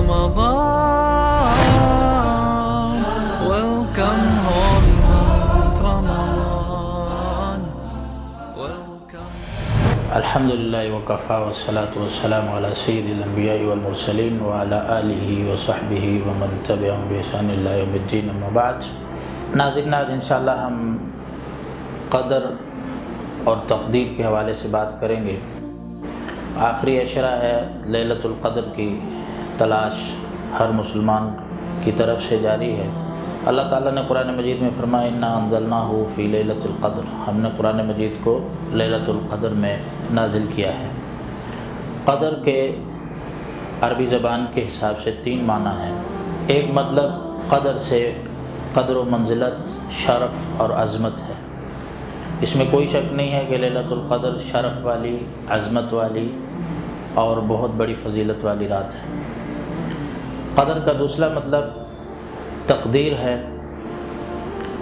Ramadan, welcome holy month Ramadan, welcome. الحمدللہ وکفا والصلاة والسلام علی سید الانبیاء والمرسلین وعلی آلہ وصحبہ ومن تبعہم بإحسان الی یوم الدین، اما بعد۔ ناظرین، آج انشاءاللہ ہم قدر اور تقدیر کے حوالے سے بات کریں گے۔ آخری عشرہ ہے، لیلۃ القدر کی تلاش ہر مسلمان کی طرف سے جاری ہے۔ اللہ تعالیٰ نے قرآن مجید میں فرمایا انا انزلناہ فی لیلۃ القدر، ہم نے قرآن مجید کو لیلۃ القدر میں نازل کیا ہے۔ قدر کے عربی زبان کے حساب سے 3 معنی ہیں۔ ایک مطلب قدر سے قدر و منزلت، شرف اور عظمت ہے۔ اس میں کوئی شک نہیں ہے کہ لیلۃ القدر شرف والی، عظمت والی اور بہت بڑی فضیلت والی رات ہے۔ قدر کا دوسرا مطلب تقدیر ہے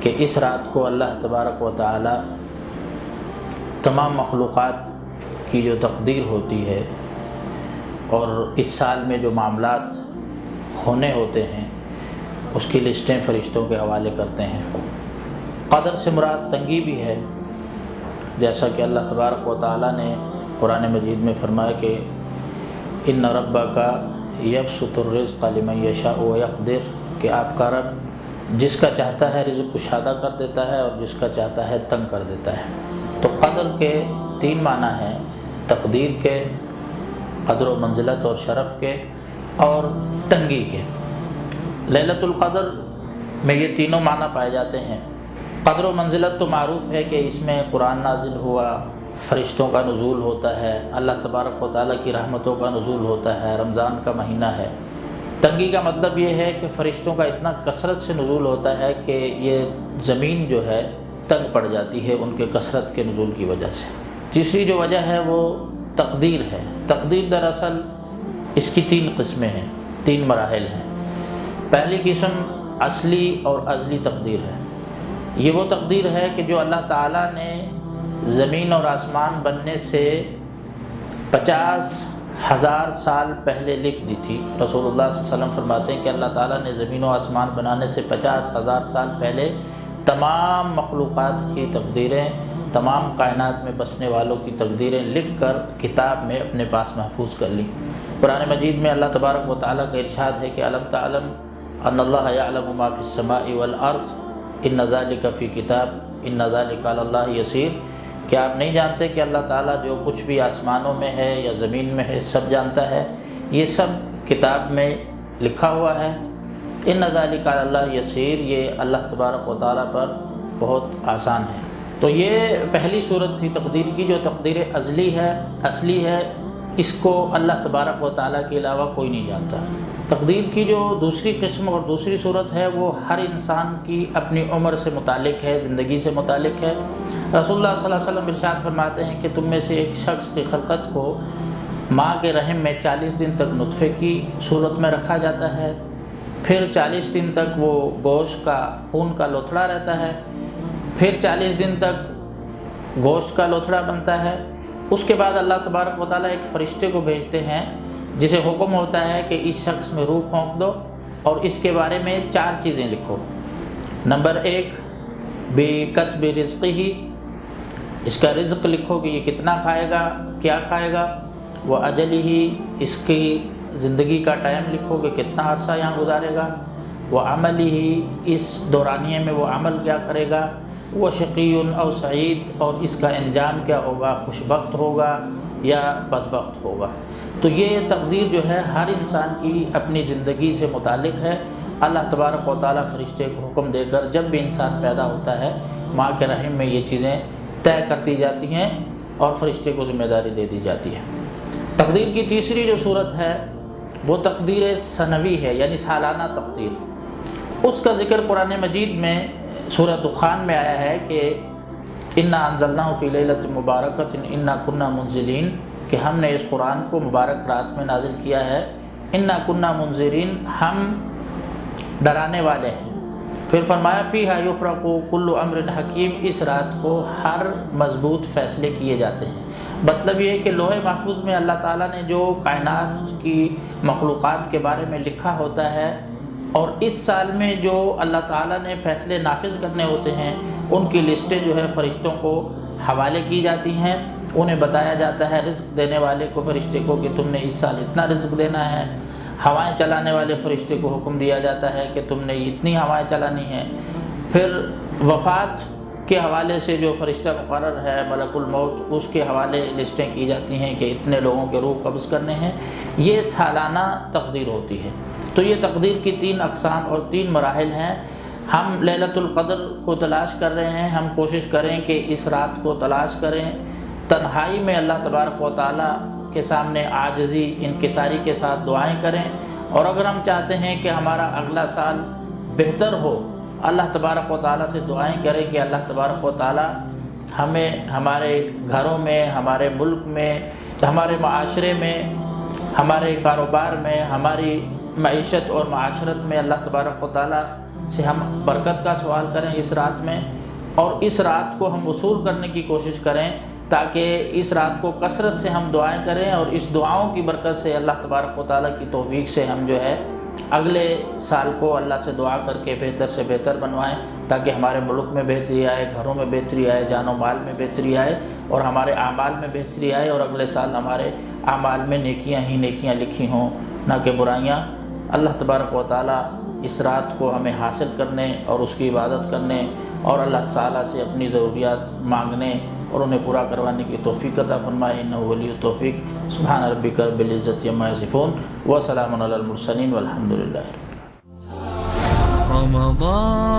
کہ اس رات کو اللہ تبارک و تعالی تمام مخلوقات کی جو تقدیر ہوتی ہے اور اس سال میں جو معاملات ہونے ہوتے ہیں اس کی لسٹیں فرشتوں کے حوالے کرتے ہیں۔ قدر سے مراد تنگی بھی ہے، جیسا کہ اللہ تبارک و تعالی نے قرآن مجید میں فرمایا کہ ان ربک یبسط الرزق لمن یشاء ویقدر، کہ آپ کا رب جس کا چاہتا ہے رزق کشادہ کر دیتا ہے اور جس کا چاہتا ہے تنگ کر دیتا ہے۔ تو قدر کے 3 معنی ہیں، تقدیر کے، قدر و منزلت اور شرف کے، اور تنگی کے۔ لیلۃ القدر میں یہ تینوں معنی پائے جاتے ہیں۔ قدر و منزلت تو معروف ہے کہ اس میں قرآن نازل ہوا، فرشتوں کا نزول ہوتا ہے، اللہ تبارک و تعالیٰ کی رحمتوں کا نزول ہوتا ہے، رمضان کا مہینہ ہے۔ تنگی کا مطلب یہ ہے کہ فرشتوں کا اتنا کثرت سے نزول ہوتا ہے کہ یہ زمین جو ہے تنگ پڑ جاتی ہے ان کے کثرت کے نزول کی وجہ سے۔ تیسری جو وجہ ہے وہ تقدیر ہے۔ تقدیر دراصل اس کی 3 قسمیں ہیں، 3 مراحل ہیں۔ پہلی قسم اصلی اور ازلی تقدیر ہے۔ یہ وہ تقدیر ہے کہ جو اللہ تعالیٰ نے زمین اور آسمان بننے سے 50,000 سال پہلے لکھ دی تھی۔ رسول اللہ صلی اللہ علیہ وسلم فرماتے ہیں کہ اللہ تعالیٰ نے زمین و آسمان بنانے سے 50,000 سال پہلے تمام مخلوقات کی تقدیریں، تمام کائنات میں بسنے والوں کی تقدیریں لکھ کر کتاب میں اپنے پاس محفوظ کر لیں۔ قرآن مجید میں اللہ تبارک و تعالیٰ کا ارشاد ہے کہ الم تعلم ان اللہ یعلم ما فی السماء والارض ان ذلک فی کتاب ان ذلک علی اللہ یسیر، کہ آپ نہیں جانتے کہ اللہ تعالیٰ جو کچھ بھی آسمانوں میں ہے یا زمین میں ہے سب جانتا ہے، یہ سب کتاب میں لکھا ہوا ہے۔ ان ذلک علی اللہ یسیر، یہ اللہ تبارک و تعالیٰ پر بہت آسان ہے۔ تو یہ پہلی صورت تھی تقدیر کی، جو تقدیر ازلی ہے، اصلی ہے، اس کو اللہ تبارک و تعالیٰ کے علاوہ کوئی نہیں جانتا۔ تقدیر کی جو دوسری قسم اور دوسری صورت ہے وہ ہر انسان کی اپنی عمر سے متعلق ہے، زندگی سے متعلق ہے۔ رسول اللہ صلی اللہ علیہ وسلم ارشاد فرماتے ہیں کہ تم میں سے ایک شخص کی خلقت کو ماں کے رحم میں 40 دن تک نطفے کی صورت میں رکھا جاتا ہے، پھر 40 دن تک وہ گوشت کا خون کا لوتھڑا رہتا ہے، پھر 40 دن تک گوشت کا لوتھڑا بنتا ہے۔ اس کے بعد اللہ تبارک و تعالیٰ ایک فرشتے کو بھیجتے ہیں جسے حکم ہوتا ہے کہ اس شخص میں روح پھونک دو اور اس کے بارے میں 4 چیزیں لکھو۔ نمبر 1 بکتب رزقہ، اس کا رزق لکھو کہ یہ کتنا کھائے گا، کیا کھائے گا۔ وہ اجلہ، اس کی زندگی کا ٹائم لکھو کہ کتنا عرصہ یہاں گزارے گا۔ وہ عملہ، اس دورانیے میں وہ عمل کیا کرے گا۔ وہ شقی او سعید، اور اس کا انجام کیا ہوگا، خوشبخت ہوگا یا بدبخت ہوگا۔ تو یہ تقدیر جو ہے ہر انسان کی اپنی زندگی سے متعلق ہے۔ اللہ تبارک و تعالیٰ فرشتے کو حکم دے کر جب بھی انسان پیدا ہوتا ہے ماں کے رحم میں یہ چیزیں طے کرتی جاتی ہیں اور فرشتے کو ذمہ داری دے دی جاتی ہے۔ تقدیر کی تیسری جو صورت ہے وہ تقدیر سنوی ہے، یعنی سالانہ تقدیر۔ اس کا ذکر قرآن مجید میں سورہ دخان میں آیا ہے کہ انا انزلناہ فی لیلۃ مبارکۃ انا کنا منزلین، کہ ہم نے اس قرآن کو مبارک رات میں نازل کیا ہے۔ انا کنا منذرین، ہم ڈرانے والے ہیں۔ پھر فرمایا فیہا یفرق کل امر حکیم، اس رات کو ہر مضبوط فیصلے کیے جاتے ہیں۔ مطلب یہ ہے کہ لوح محفوظ میں اللہ تعالیٰ نے جو کائنات کی مخلوقات کے بارے میں لکھا ہوتا ہے، اور اس سال میں جو اللہ تعالیٰ نے فیصلے نافذ کرنے ہوتے ہیں ان کی لسٹیں جو ہے فرشتوں کو حوالے کی جاتی ہیں. انہیں بتایا جاتا ہے رزق دینے والے کو، فرشتے کو، کہ تم نے اس سال اتنا رزق دینا ہے. ہوائیں چلانے والے فرشتے کو حکم دیا جاتا ہے کہ تم نے اتنی ہوائیں چلانی ہیں. پھر وفات کے حوالے سے جو فرشتہ مقرر ہے ملک الموت، اس کے حوالے لسٹیں کی جاتی ہیں کہ اتنے لوگوں کے روح قبض کرنے ہیں. یہ سالانہ تقدیر ہوتی ہے. تو یہ تقدیر کی 3 اقسام اور 3 مراحل ہیں. ہم لیلۃ القدر کو تلاش کر رہے ہیں. ہم کوشش کریں کہ اس رات کو تلاش کریں، تنہائی میں اللہ تبارک و تعالیٰ کے سامنے عاجزی انکساری کے ساتھ دعائیں کریں. اور اگر ہم چاہتے ہیں کہ ہمارا اگلا سال بہتر ہو، اللہ تبارک و تعالیٰ سے دعائیں کریں کہ اللہ تبارک و تعالیٰ ہمیں ہمارے گھروں میں، ہمارے ملک میں، ہمارے معاشرے میں، ہمارے کاروبار میں، ہماری معیشت اور معاشرت میں اللہ تبارک و تعالیٰ سے ہم برکت کا سوال کریں اس رات میں. اور اس رات کو ہم وصول کرنے کی کوشش کریں تاکہ اس رات کو کثرت سے ہم دعائیں کریں، اور اس دعاؤں کی برکت سے اللہ تبارک و تعالیٰ کی توفیق سے ہم جو ہے اگلے سال کو اللہ سے دعا کر کے بہتر سے بہتر بنوائیں، تاکہ ہمارے ملک میں بہتری آئے، گھروں میں بہتری آئے، جان و مال میں بہتری آئے، اور ہمارے اعمال میں بہتری آئے، اور اگلے سال ہمارے اعمال میں نیکیاں ہی نیکیاں لکھی ہوں، نہ کہ برائیاں. اللہ تبارک و تعالیٰ اس رات کو ہمیں حاصل کرنے اور اس کی عبادت کرنے اور اللہ تعالیٰ سے اپنی ضروریات مانگنے اور انہیں پورا کروانے کی توفیق عطا فرمائے. انہ ولی التوفیق. سبحان ربک رب العزت عما یصفون وسلام علی المرسلین والحمد للہ. رمضان